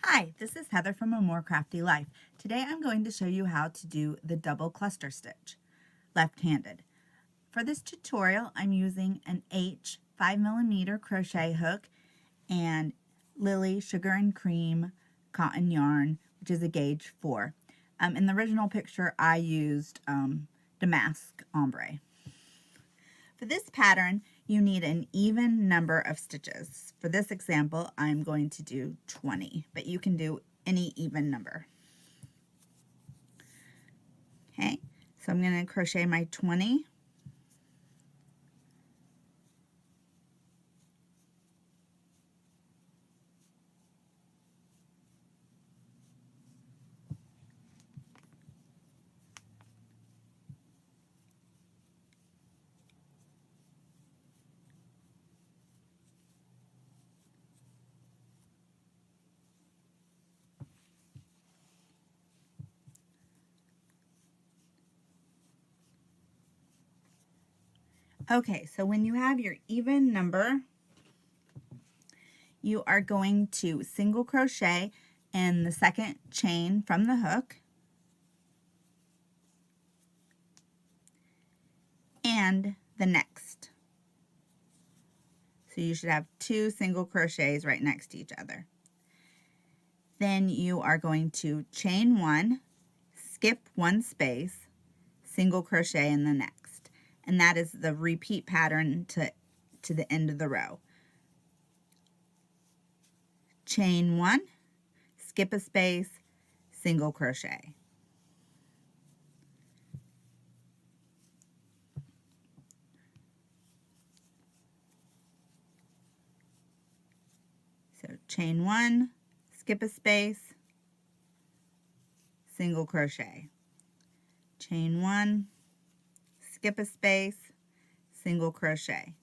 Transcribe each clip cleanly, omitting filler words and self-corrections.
Hi, this is Heather from A More Crafty Life. Today I'm going to show you how to do the double cluster stitch, left-handed. For this tutorial, I'm using an H 5mm crochet hook and Lily Sugar and Cream cotton yarn, which is a gauge 4. In the original picture, I used damask ombre. For this pattern, you need an even number of stitches. For this example, I'm going to do 20, but you can do any even number. Okay, so I'm going to crochet my 20. Okay, so when you have your even number, you are going to single crochet in the second chain from the hook and the next. So you should have 2 single crochets right next to each other. Then you are going to chain 1, skip 1 space, single crochet in the next. And that is the repeat pattern to the end of the row. Chain 1, skip a space, single crochet. So chain 1, skip a space, single crochet. Chain 1, skip a space, single crochet.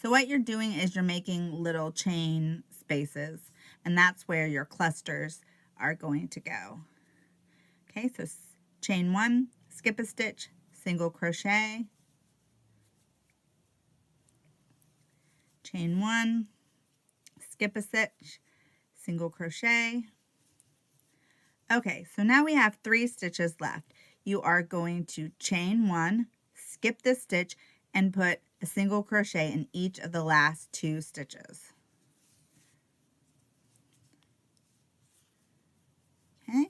So what you're doing is you're making little chain spaces, and that's where your clusters are going to go. Okay, so chain 1, skip a stitch, single crochet. Chain 1, skip a stitch, single crochet. Okay, so now we have 3 stitches left. You are going to chain 1, skip this stitch, and put a single crochet in each of the last 2 stitches. Okay,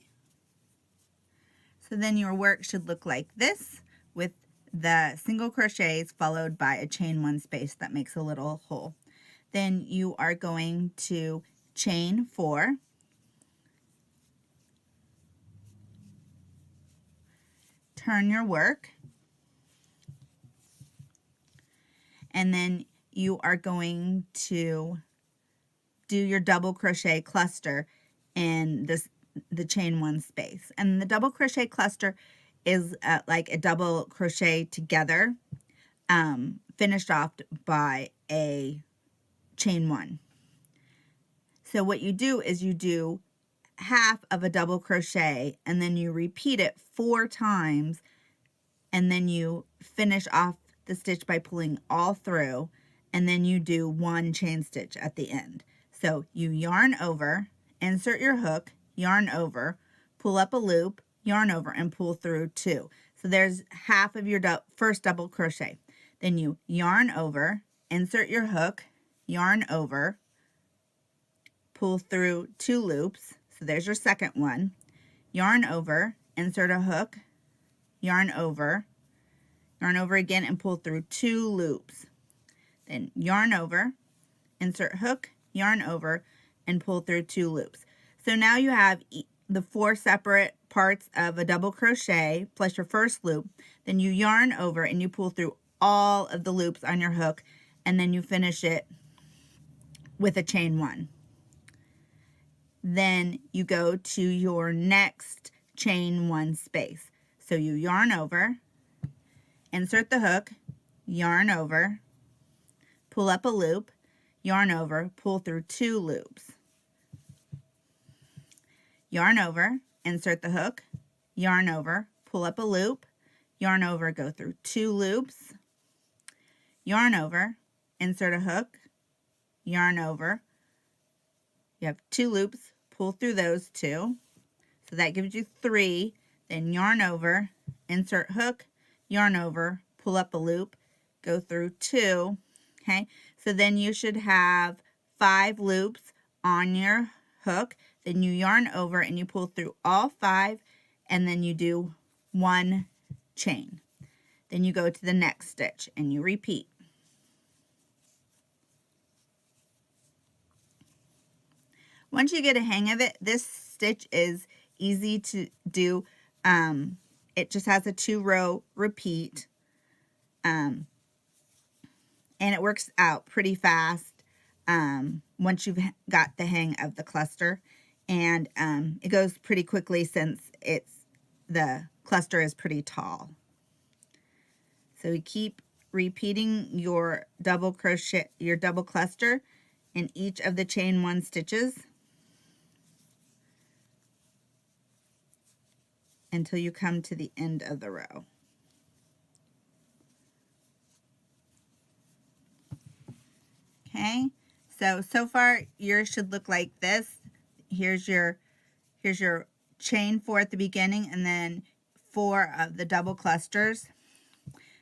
so then your work should look like this, with the single crochets followed by a chain 1 space that makes a little hole. Then you are going to chain 4, turn your work, and then you are going to do your double crochet cluster in the chain 1 space. And the double crochet cluster is like a double crochet together, finished off by a chain 1. So what you do is you do half of a double crochet and then you repeat it 4 times, and then you finish off the stitch by pulling all through, and then you do 1 chain stitch at the end. So you yarn over, insert your hook, yarn over, pull up a loop, yarn over, and pull through 2. So there's half of your first double crochet. Then you yarn over, insert your hook, yarn over, pull through 2 loops. So there's your second one. Yarn over, insert a hook, yarn over again, and pull through 2 loops. Then yarn over, insert hook, yarn over, and pull through 2 loops. So now you have the 4 separate parts of a double crochet plus your first loop. Then you yarn over and you pull through all of the loops on your hook, and then you finish it with a chain 1. Then you go to your next chain 1 space. So you yarn over, insert the hook, yarn over, pull up a loop, yarn over, pull through 2 loops. Yarn over, insert the hook, yarn over, pull up a loop, yarn over, go through 2 loops, yarn over, insert a hook, yarn over, You have 2 loops, pull through those 2. So that gives you 3. Then yarn over, insert hook, yarn over, pull up a loop, go through 2. Okay, so then you should have 5 loops on your hook. Then you yarn over and you pull through all 5, and then you do 1 chain. Then you go to the next stitch and you repeat. Once you get a hang of it, this stitch is easy to do. It just has a 2-row repeat, and it works out pretty fast once you've got the hang of the cluster, and it goes pretty quickly since the cluster is pretty tall. So you keep repeating your double crochet, your double cluster in each of the chain 1 stitches until you come to the end of the row. Okay, so far yours should look like this. Here's your chain 4 at the beginning, and then 4 of the double clusters.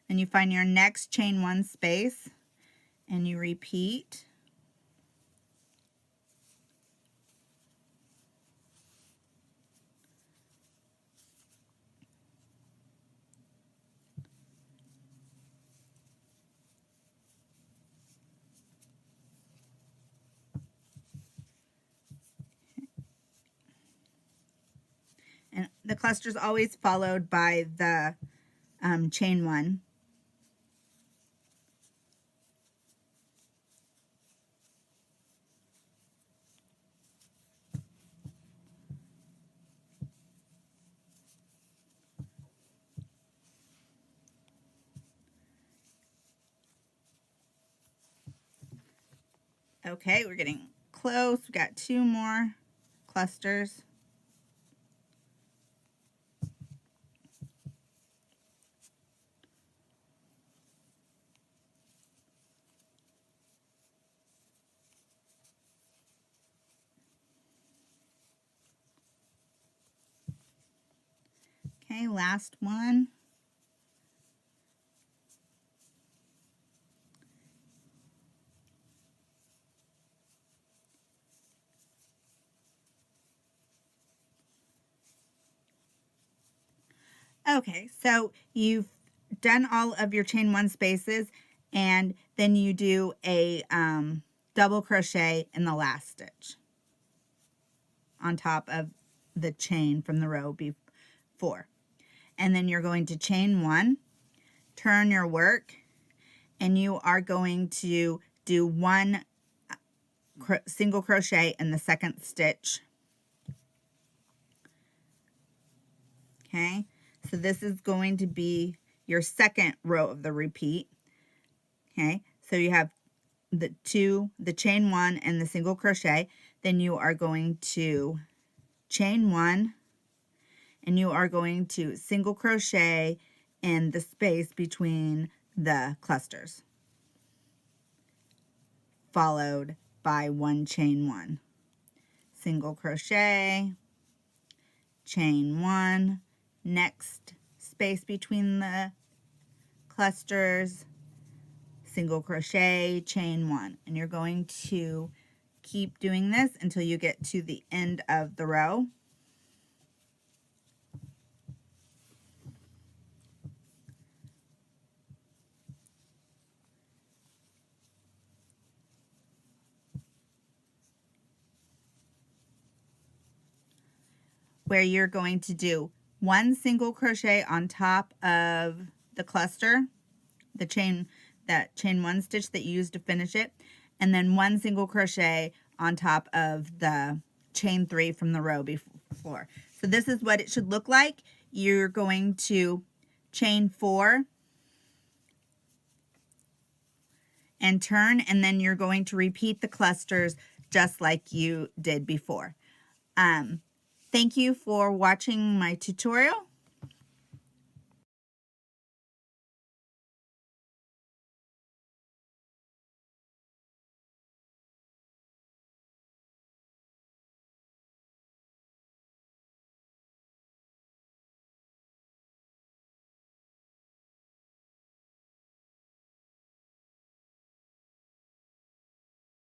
Then you find your next chain 1 space and you repeat. And the cluster is always followed by the chain 1. Okay, we're getting close. We got 2 more clusters. Okay, last one. Okay, so you've done all of your chain 1 spaces, and then you do a double crochet in the last stitch on top of the chain from the row before. And then you're going to chain 1, turn your work, and you are going to do 1 single crochet in the second stitch. Okay, so this is going to be your second row of the repeat. Okay, so you have the chain 1 and the single crochet. Then you are going to chain 1, and you are going to single crochet in the space between the clusters, followed by 1 chain 1, single crochet, chain 1, next space between the clusters, single crochet, chain 1, and you're going to keep doing this until you get to the end of the row. Where you're going to do 1 single crochet on top of the cluster, that chain 1 stitch that you used to finish it, and then 1 single crochet on top of the chain 3 from the row before. So this is what it should look like. You're going to chain 4 and turn, and then you're going to repeat the clusters just like you did before. Thank you for watching my tutorial.